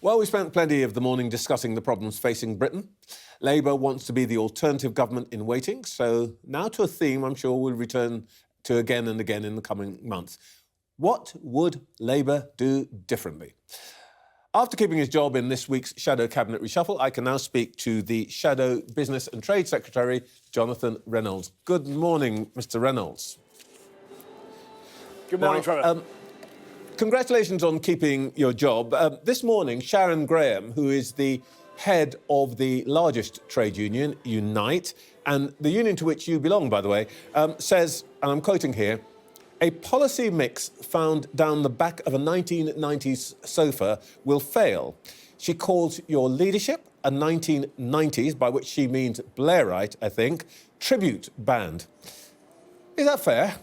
Well, we spent plenty of the morning discussing the problems facing Britain. Labour wants to be the alternative government in waiting, so now to a theme I'm sure we'll return to again and again in the coming months. What would Labour do differently? After keeping his job in this week's Shadow Cabinet reshuffle, I can now speak to the Shadow Business and Trade Secretary, Jonathan Reynolds. Good morning, Mr Reynolds. Good morning, Trevor. Congratulations on keeping your job. This morning, Sharon Graham, who is the head of the largest trade union, Unite, and the union to which you belong, by the way, says, and I'm quoting here, "A policy mix found down the back of a 1990s sofa will fail." She calls your leadership a 1990s, by which she means Blairite, I think, tribute band. Is that fair?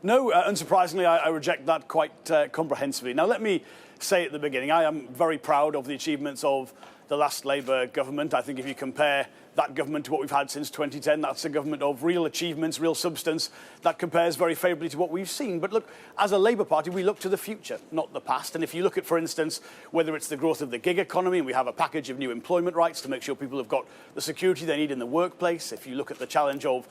No, unsurprisingly, I reject that quite comprehensively. Now, let me say at the beginning, I am very proud of the achievements of the last Labour government. I think if you compare that government to what we've had since 2010, that's a government of real achievements, real substance. That compares very favourably to what we've seen. But look, as a Labour Party, we look to the future, not the past. And if you look at, for instance, whether it's the growth of the gig economy, and we have a package of new employment rights to make sure people have got the security they need in the workplace. If you look at the challenge of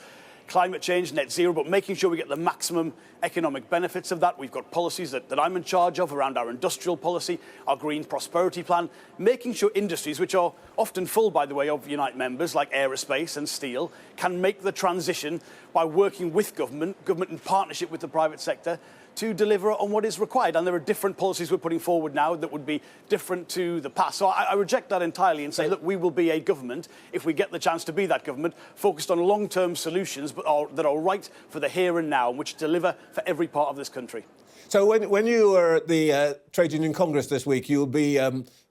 climate change, net zero, but making sure we get the maximum economic benefits of that. We've got policies that I'm in charge of around our industrial policy, our green prosperity plan, making sure industries, which are often full, by the way, of Unite members, like aerospace and steel, can make the transition by working with government in partnership with the private sector, to deliver on what is required. And there are different policies we're putting forward now that would be different to the past. So I reject that entirely and say, look, we will be a government, if we get the chance to be that government, focused on long-term solutions that are right for the here and now, which deliver for every part of this country. So when you were at the Trade Union Congress this week, you'll be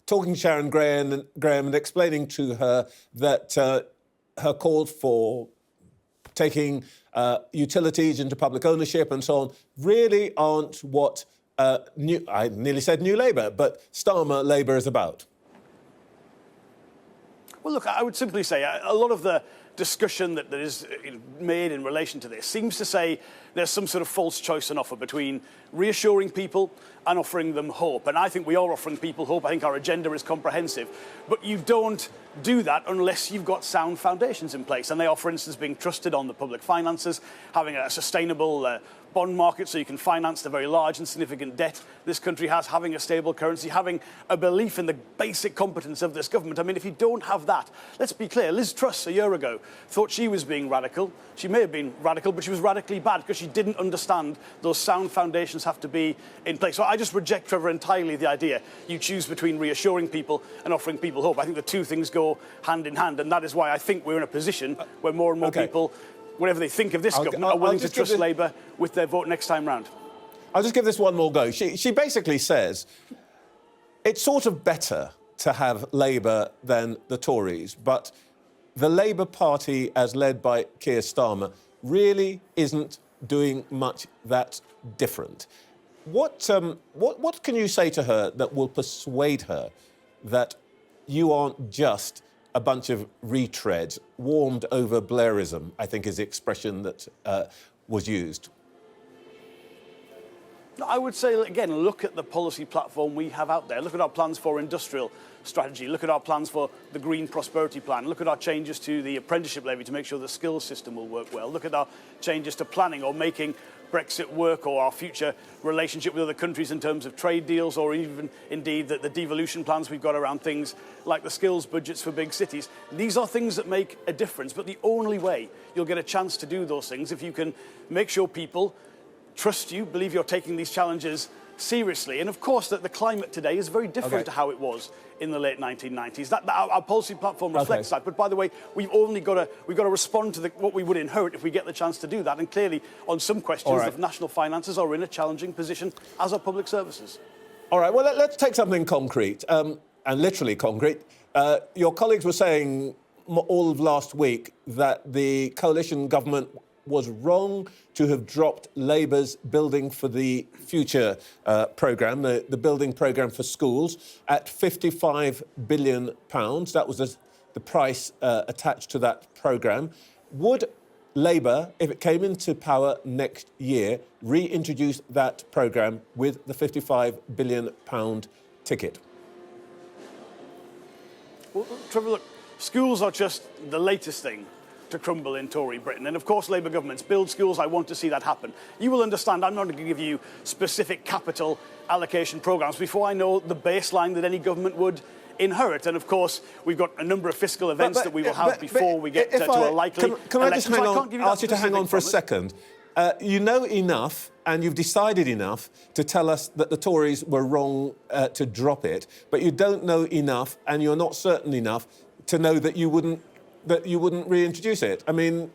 talking to Sharon Graham and explaining to her that her calls for taking utilities into public ownership and so on really aren't what I nearly said New Labour, but Starmer Labour is about. Well, look, I would simply say a lot of the discussion that is made in relation to this seems to say there's some sort of false choice on offer between reassuring people and offering them hope. And I think we are offering people hope. I think our agenda is comprehensive. But you don't do that unless you've got sound foundations in place. And they are, for instance, being trusted on the public finances, having a sustainable bond market so you can finance the very large and significant debt this country has, having a stable currency, having a belief in the basic competence of this government. I mean, if you don't have that, let's be clear, Liz Truss a year ago thought she was being radical. She may have been radical, but she was radically bad because she didn't understand those sound foundations have to be in place. So I just reject, Trevor, entirely the idea you choose between reassuring people and offering people hope. I think the two things go hand in hand, and that is why I think we're in a position where more and more people, whatever they think of this government, are willing to trust Labour with their vote next time round. I'll just give this one more go. She basically says it's sort of better to have Labour than the Tories, but the Labour Party, as led by Keir Starmer, really isn't doing much that's different. What can you say to her that will persuade her that you aren't just a bunch of retreads, warmed over Blairism, I think is the expression that was used? I would say, again, look at the policy platform we have out there. Look at our plans for industrial strategy. Look at our plans for the green prosperity plan. Look at our changes to the apprenticeship levy to make sure the skills system will work well. Look at our changes to planning or making Brexit work, or our future relationship with other countries in terms of trade deals, or even, indeed, the devolution plans we've got around things like the skills budgets for big cities. These are things that make a difference, but the only way you'll get a chance to do those things if you can make sure people trust you, believe you're taking these challenges seriously. And of course, that the climate today is very different to how it was in the late 1990s. Our policy platform reflects that. But by the way, we've got to respond to what we would inherit if we get the chance to do that. And clearly, on some questions, the national finances are in a challenging position, as are public services. All right, well, let's take something concrete, and literally concrete. Your colleagues were saying all of last week that the coalition government was wrong to have dropped Labour's Building for the Future programme, the building programme for schools, at £55 billion. That was the price attached to that programme. Would Labour, if it came into power next year, reintroduce that programme with the £55 billion ticket? Well, Trevor, look, schools are just the latest thing to crumble in Tory Britain. And of course, Labour governments build schools. I want to see that happen. You will understand I'm not going to give you specific capital allocation programmes before I know the baseline that any government would inherit. And of course, we've got a number of fiscal events that we will have before we get to a likely Can I just election. hang on, ask you to hang on for a second? You know enough, and you've decided enough to tell us that the Tories were wrong to drop it, but you don't know enough, and you're not certain enough to know that you wouldn't reintroduce it. I mean,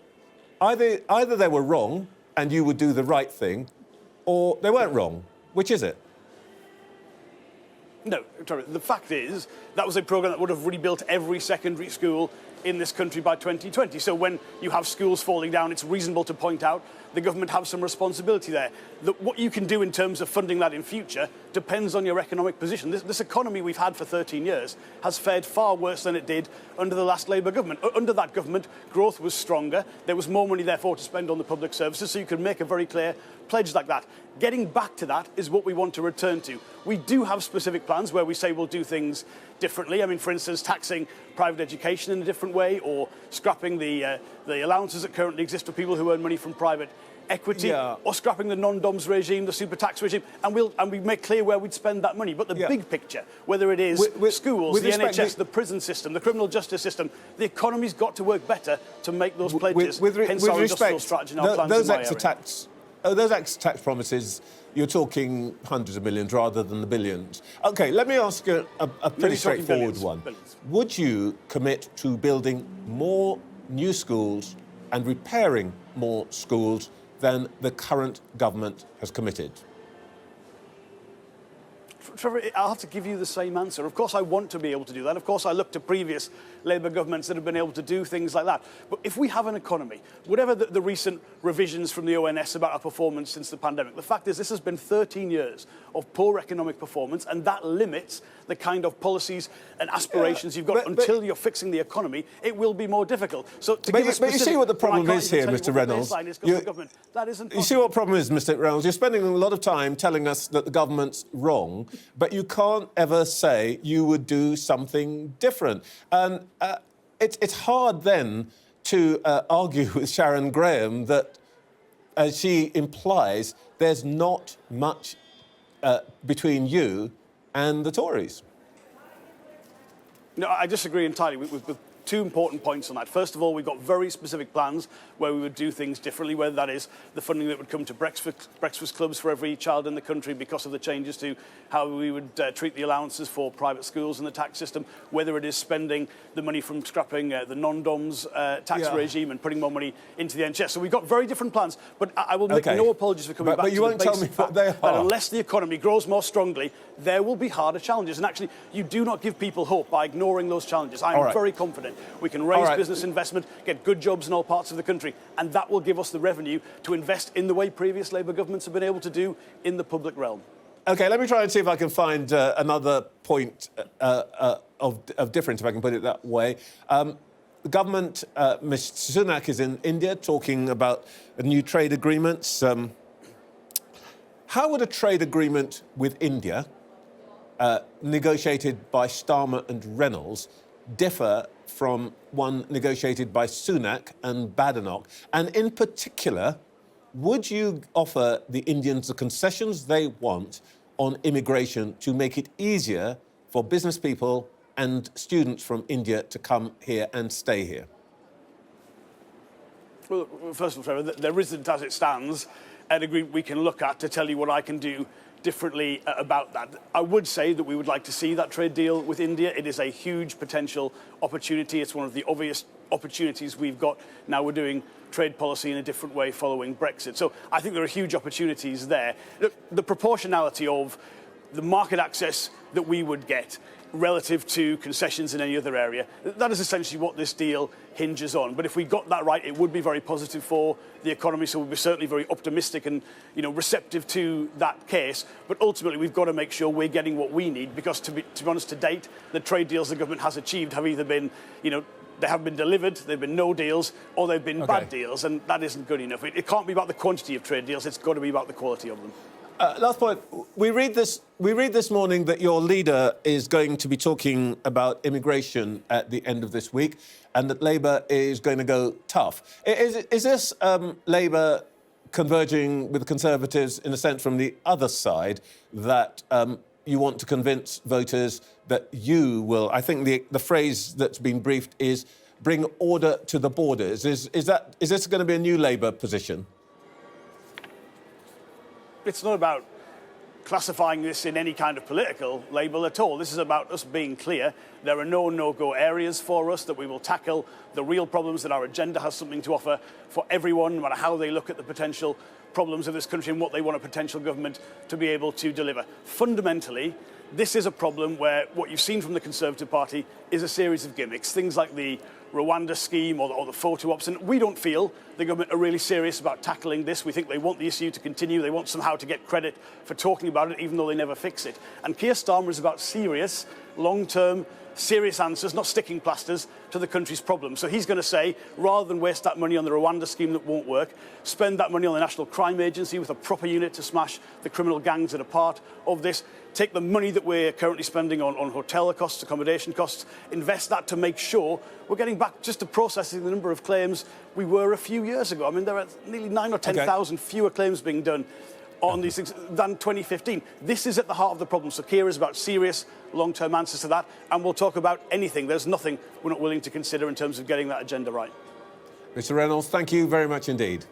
either they were wrong and you would do the right thing, or they weren't wrong. Which is it? No, Trevor, the fact is that was a programme that would have rebuilt every secondary school in this country by 2020. So when you have schools falling down, it's reasonable to point out the government have some responsibility there. What you can do in terms of funding that in future depends on your economic position. This economy we've had for 13 years has fared far worse than it did under the last Labour government. Under that government, growth was stronger. There was more money, therefore, to spend on the public services, so you could make a very clear pledge like that. Getting back to that is what we want to return to. We do have specific plans where we say we'll do things differently. I mean, for instance, taxing private education in a different way, or scrapping the allowances that currently exist for people who earn money from private equity, or scrapping the non-DOMS regime, the super tax regime, and we make clear where we'd spend that money. But the big picture, whether it is schools, the NHS, the prison system, the criminal justice system, the economy's got to work better to make those pledges. Hence our industrial strategy and our plans those in my extra tax, those extra tax promises, you're talking hundreds of millions rather than the billions. OK, let me ask you a pretty straightforward one. Would you commit to building more new schools and repairing more schools than the current government has committed? Trevor, I'll have to give you the same answer. Of course, I want to be able to do that. Of course, I look to previous Labour governments that have been able to do things like that. But if we have an economy, whatever the recent revisions from the ONS about our performance since the pandemic, the fact is this has been 13 years of poor economic performance, and that limits the kind of policies and aspirations you've got. Until you're fixing the economy, it will be more difficult. So, but you see what the problem is here, Mr. Reynolds. You see what the problem is, Mr. Reynolds. You're spending a lot of time telling us that the government's wrong, but you can't ever say you would do something different. And it's hard then to argue with Sharon Graham that, as she implies, there's not much between you and the Tories. No, I disagree entirely with two important points on that. First of all, we've got very specific plans where we would do things differently, whether that is the funding that would come to breakfast clubs for every child in the country because of the changes to how we would treat the allowances for private schools and the tax system, whether it is spending the money from scrapping the non-DOMS tax regime and putting more money into the NHS. So we've got very different plans, but I will make no apologies for coming back to the basic fact that unless the economy grows more strongly, there will be harder challenges. And actually, you do not give people hope by ignoring those challenges. I'm very confident we can raise business investment, get good jobs in all parts of the country, and that will give us the revenue to invest in the way previous Labour governments have been able to do in the public realm. OK, let me try and see if I can find another point of difference, if I can put it that way. The government, Mr. Sunak, is in India talking about new trade agreements. How would a trade agreement with India, negotiated by Starmer and Reynolds, differ from one negotiated by Sunak and Badenoch? And in particular, would you offer the Indians the concessions they want on immigration to make it easier for business people and students from India to come here and stay here? Well, first of all, Trevor, there isn't, as it stands, an agreement we can look at to tell you what I can do differently about that. I would say that we would like to see that trade deal with India. It is a huge potential opportunity. It's one of the obvious opportunities we've got. Now we're doing trade policy in a different way following Brexit. So I think there are huge opportunities there. The proportionality of the market access that we would get relative to concessions in any other area, that is essentially what this deal hinges on. But if we got that right, it would be very positive for the economy, so we'd be certainly very optimistic and receptive to that case. But ultimately, we've got to make sure we're getting what we need, because to be honest, to date, the trade deals the government has achieved have either been They haven't been delivered, they've been no deals, or they've been bad deals, and that isn't good enough. It can't be about the quantity of trade deals, it's got to be about the quality of them. Last point. We read this morning that your leader is going to be talking about immigration at the end of this week, and that Labour is going to go tough. Is this Labour converging with the Conservatives in a sense from the other side, that you want to convince voters that you will? I think the phrase that's been briefed is bring order to the borders. Is this going to be a new Labour position? It's not about classifying this in any kind of political label at all. This is about us being clear. There are no-go areas for us, that we will tackle the real problems, that our agenda has something to offer for everyone, no matter how they look at the potential problems of this country and what they want a potential government to be able to deliver. Fundamentally, this is a problem where what you've seen from the Conservative Party is a series of gimmicks, things like the Rwanda scheme or the photo ops, and we don't feel the government are really serious about tackling this. We think they want the issue to continue. They want somehow to get credit for talking about it, even though they never fix it. And Keir Starmer is about serious, long-term, serious answers, not sticking plasters, to the country's problems. So he's going to say, rather than waste that money on the Rwanda scheme that won't work, spend that money on the National Crime Agency with a proper unit to smash the criminal gangs that are part of this. Take the money that we're currently spending on hotel costs, accommodation costs, invest that to make sure we're getting back just to processing the number of claims we were a few years ago. I mean, there are nearly 9,000 or 10,000 fewer claims being done on these things than 2015. This is at the heart of the problem. So Keir is about serious, long-term answers to that, and we'll talk about anything. There's nothing we're not willing to consider in terms of getting that agenda right. Mr. Reynolds, thank you very much indeed.